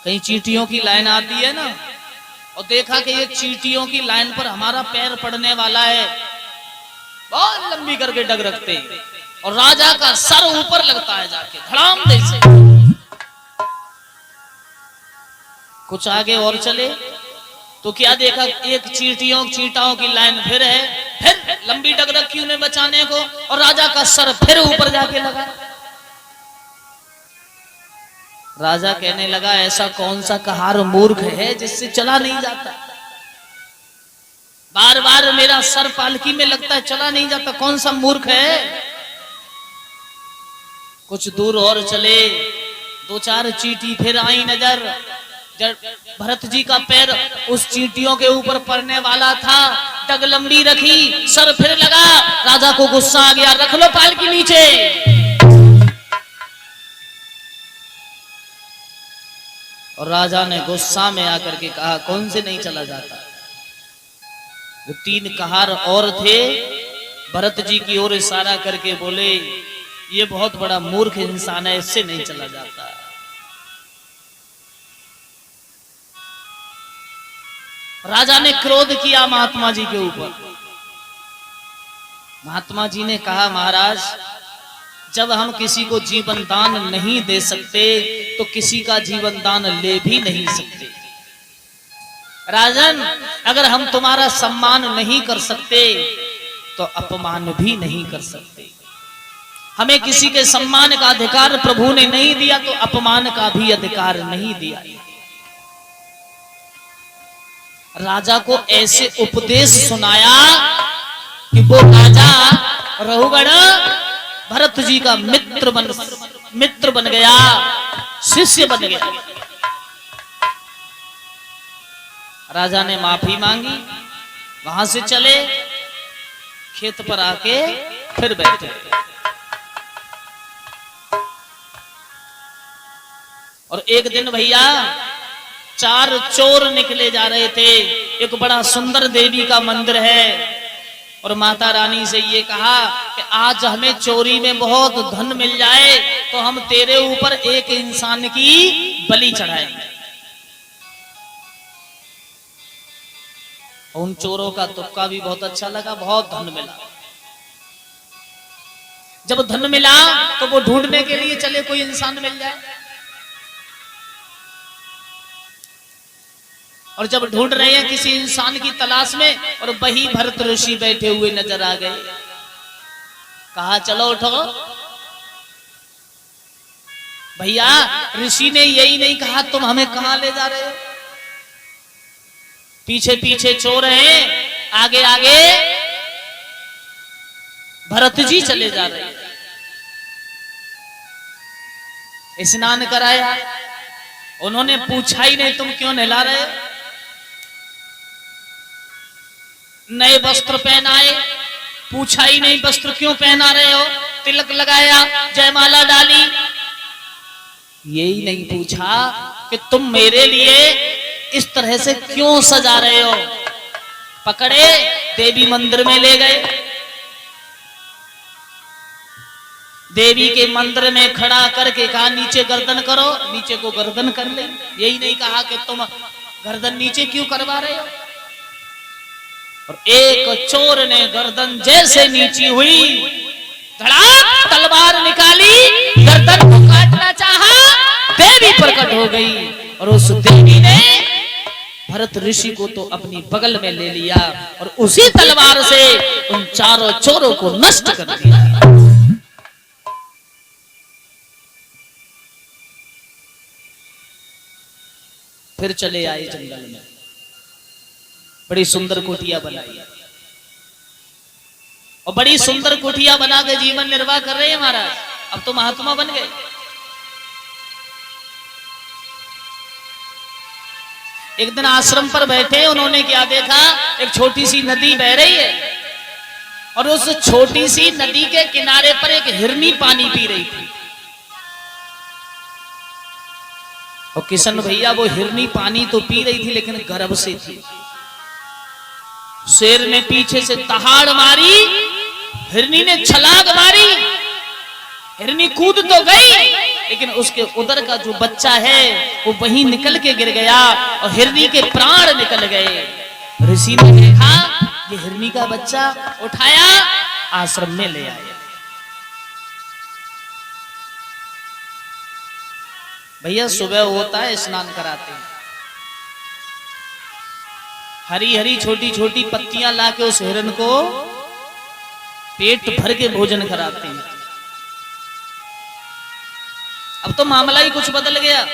कहीं चींटियों की लाइन आती है ना, और देखा कि ये चींटियों की लाइन पर हमारा पैर पड़ने वाला है, बहुत लंबी करके डग रखते हैं और राजा का सर ऊपर लगता है जाके धड़ाम दे से। कुछ आगे और चले तो क्या देखा, एक चींटियों की लाइन फिर है, फिर लंबी डग रखी उन्हें बचाने को, और राजा का सर फिर ऊपर जाके लगा। राजा कहने लगा, ऐसा कौन सा कहार मूर्ख है जिससे चला नहीं जाता, बार बार मेरा सर पालकी में लगता है, चला नहीं जाता, कौन सा मूर्ख है। कुछ दूर और चले, दो चार चींटी फिर आई नजर। जब भरत जी का पैर उस चींटियों के ऊपर पड़ने वाला था, डग लंबी रखी, सर फिर लगा। राजा को गुस्सा आ गया, रख लो पालकी नीचे। और राजा ने गुस्सा में आकर के कहा, कौन से नहीं चला जाता। वो तीन कहार और थे, भरत जी की ओर इशारा करके बोले, ये बहुत बड़ा मूर्ख इंसान है, इससे नहीं चला जाता। राजा ने क्रोध किया महात्मा जी के ऊपर। महात्मा जी ने कहा, महाराज जब हम किसी को जीवन दान नहीं दे सकते तो किसी का जीवन दान ले भी नहीं सकते। राजन, अगर हम तुम्हारा सम्मान नहीं कर सकते तो अपमान भी नहीं कर सकते। हमें किसी के सम्मान का अधिकार प्रभु ने नहीं दिया तो अपमान का भी अधिकार नहीं दिया। राजा को ऐसे उपदेश सुनाया कि वो राजा रहुगढ़ भरत जी का मित्र बन गया, शिष्य बन गया। राजा ने माफी मांगी, वहां से चले, खेत पर आके फिर बैठे। और एक दिन भैया चार चोर निकले जा रहे थे। एक बड़ा सुंदर देवी का मंदिर है, और माता रानी से ये कहा कि आज हमें चोरी में बहुत धन मिल जाए तो हम तेरे ऊपर एक इंसान की बलि चढ़ाएंगे। उन चोरों का तुक्का भी बहुत अच्छा लगा, बहुत धन मिला। जब धन मिला तो वो ढूंढने के लिए चले कोई इंसान मिल जाए, और जब ढूंढ रहे हैं किसी इंसान की तलाश में, और वही भरत ऋषि बैठे हुए नजर आ गए। कहा, चलो उठो। भैया ऋषि ने यही नहीं कहा तुम हमें कहां ले जा रहे हो। पीछे पीछे चोर हैं, आगे आगे भरत जी चले जा रहे हैं। स्नान कराया, उन्होंने पूछा ही नहीं तुम क्यों नहला रहे हो। नए वस्त्र पहनाए, पूछा ही नहीं वस्त्र क्यों पहना रहे हो। तिलक लगाया, जयमाला डाली, यही नहीं पूछा कि तुम मेरे लिए इस तरह से क्यों सजा रहे हो। पकड़े, देवी मंदिर में ले गए। देवी के मंदिर में खड़ा करके कहा, नीचे गर्दन करो। नीचे को गर्दन कर ले। यही नहीं कहा कि तुम गर्दन नीचे क्यों करवा रहे हो। और एक चोर ने गर्दन जैसे नीची हुई, धड़ाक तलवार निकाली, गर्दन को काटना चाहा, देवी प्रकट हो गई। और उस देवी ने भरत ऋषि को तो अपनी बगल में ले लिया और उसी तलवार से उन चारों चोरों को नष्ट कर दिया। फिर चले आए जंगल में, बड़ी सुंदर कुटिया बनाई, और बड़ी सुंदर कुटिया बना के जीवन निर्वाह कर रहे हैं महाराज। अब तो महात्मा बन गए। एक दिन आश्रम पर बैठे, उन्होंने क्या देखा, एक छोटी सी नदी बह रही है, और उस छोटी सी नदी के किनारे पर एक हिरनी पानी पी रही थी। और किशन भैया वो हिरनी पानी तो पी रही थी लेकिन गर्भ से थी। शेर ने पीछे से दहाड़ मारी, हिरनी ने छलांग मारी, हिरनी कूद तो गई लेकिन उसके उदर का जो बच्चा है वो वहीं निकल के गिर गया और हिरनी के प्राण निकल गए। ऋषि ने देखा ये हिरनी का बच्चा, उठाया आश्रम में ले आए। भैया सुबह होता है, स्नान कराते हैं, हरी हरी छोटी छोटी पत्तियां लाके उस हिरन को पेट भर के भोजन कराते हैं। अब तो मामला ही कुछ बदल गया,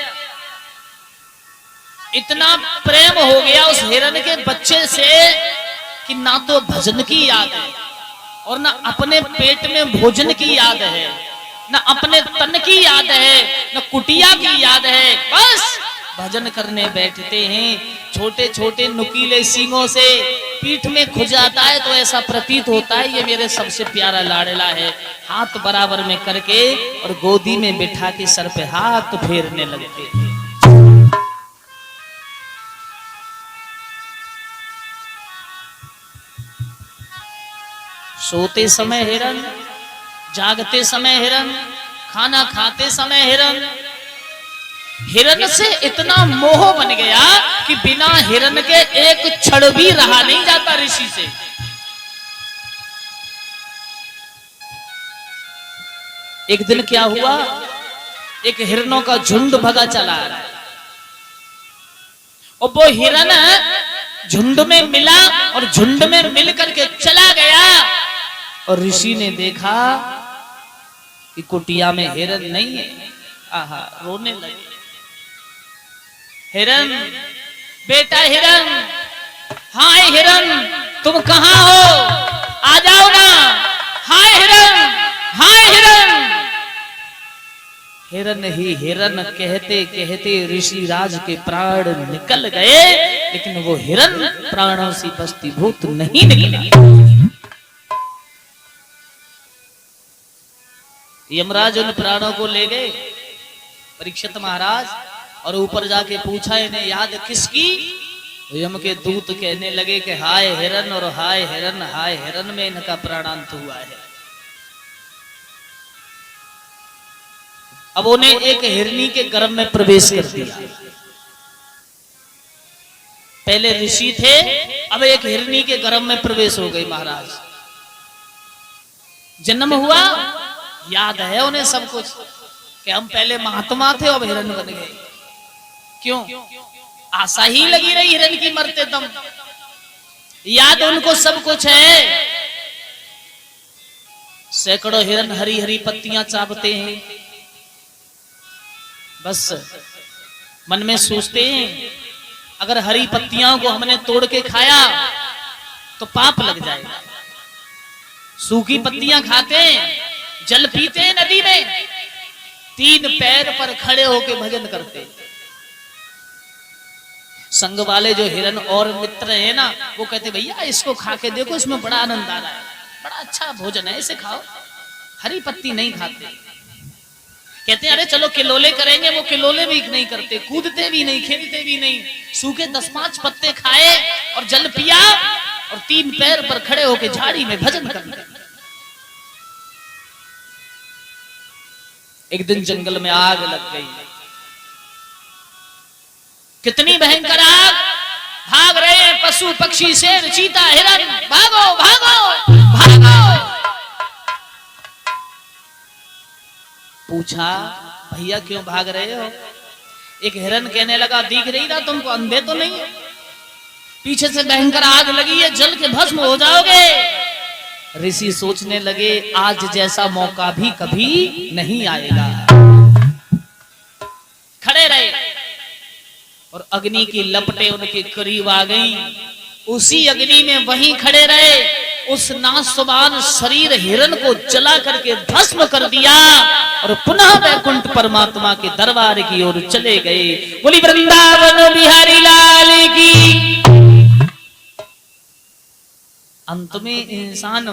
इतना प्रेम हो गया उस हिरन के बच्चे से कि ना तो भजन की याद है और ना अपने पेट में भोजन की याद है, ना अपने तन की याद है, ना कुटिया की याद है। बस भजन करने बैठते हैं। छोटे छोटे नुकीले सींगों से पीठ में खुजाता है तो ऐसा प्रतीत होता है ये मेरे सबसे प्यारा लाडला है। हाथ बराबर में करके और गोदी में बिठा के सर पे हाथ फेरने लगते हैं। सोते समय हिरन, जागते समय हिरन, खाना खाते समय हिरन। हिरन से इतना मोह बन गया कि बिना हिरन के एक क्षण भी रहा नहीं जाता ऋषि से। एक दिन क्या हुआ, एक हिरनों का झुंड भगा चला आ रहा है और वो हिरन झुंड में मिला और झुंड में मिल करके चला गया और ऋषि ने देखा कि कुटिया में हिरन नहीं है। आहा, रोने लगे। हिरन, बेटा हिरन, हाय हिरन, तुम कहां हो, आ जाओ ना, हाय हिरन, हाय हिरन। हिरन ही हिरन कहते कहते ऋषि राज के प्राण निकल गए, लेकिन वो हिरन प्राणों से भस्मीभूत नहीं निकला। यमराज उन प्राणों को ले गए परीक्षित महाराज और ऊपर जाके पूछा इन्हें याद किसकी। यम के दूत कहने लगे कि हाय हिरन और हाय हिरन, हाय हिरन में इनका प्राणांत हुआ है। अब उन्हें एक हिरनी के गर्भ में प्रवेश कर दिया। पहले ऋषि थे, अब एक हिरनी के गर्भ में प्रवेश हो गई महाराज। जन्म हुआ, याद है उन्हें सब कुछ कि हम पहले महात्मा थे अब हिरन बन गए। क्यों? आशा ही लगी रही हिरन की मरते दम। याद उनको सब कुछ है। सैकड़ों हिरन हरी हरी पत्तियां चाबते हैं, बस मन में सोचते हैं अगर हरी पत्तियों को हमने तोड़ के खाया तो पाप लग जाएगा। सूखी पत्तियां खाते हैं, जल पीते हैं नदी में, तीन पैर पर खड़े होकर भजन करते। संग वाले जो हिरन और मित्र है ना, वो कहते भैया इसको खा के देखो, इसमें बड़ा आनंद आ रहा है, बड़ा अच्छा भोजन है, इसे खाओ। हरी पत्ती नहीं खाते, कहते हैं अरे चलो किलोले करेंगे, वो किलोले भी नहीं करते, कूदते भी नहीं, खेलते भी नहीं। सूखे 10-5 पत्ते खाए और जल पिया और तीन पैर पर खड़े होकर झाड़ी में भजन करते। एक दिन जंगल में आग लग गई, कितनी भयंकर आग। भाग रहे हैं पशु पक्षी शेर चीता हिरन, भागो भागो भागो। पूछा भैया क्यों भाग रहे हो? एक हिरन कहने लगा दिख रही ना तुमको, अंधे तो नहीं है, पीछे से भयंकर आग लगी है, जल के भस्म हो जाओगे। ऋषि सोचने लगे आज जैसा मौका भी कभी नहीं आएगा। खड़े रहे और अग्नि की लपटें उनके करीब आ गई। उसी अग्नि में वहीं खड़े रहे, उस नासवान शरीर हिरन को जला करके भस्म कर दिया और पुनः वैकुंठ परमात्मा के दरबार की ओर चले गए। बोली वृंदावन बिहारी लाल की। अंत में इंसान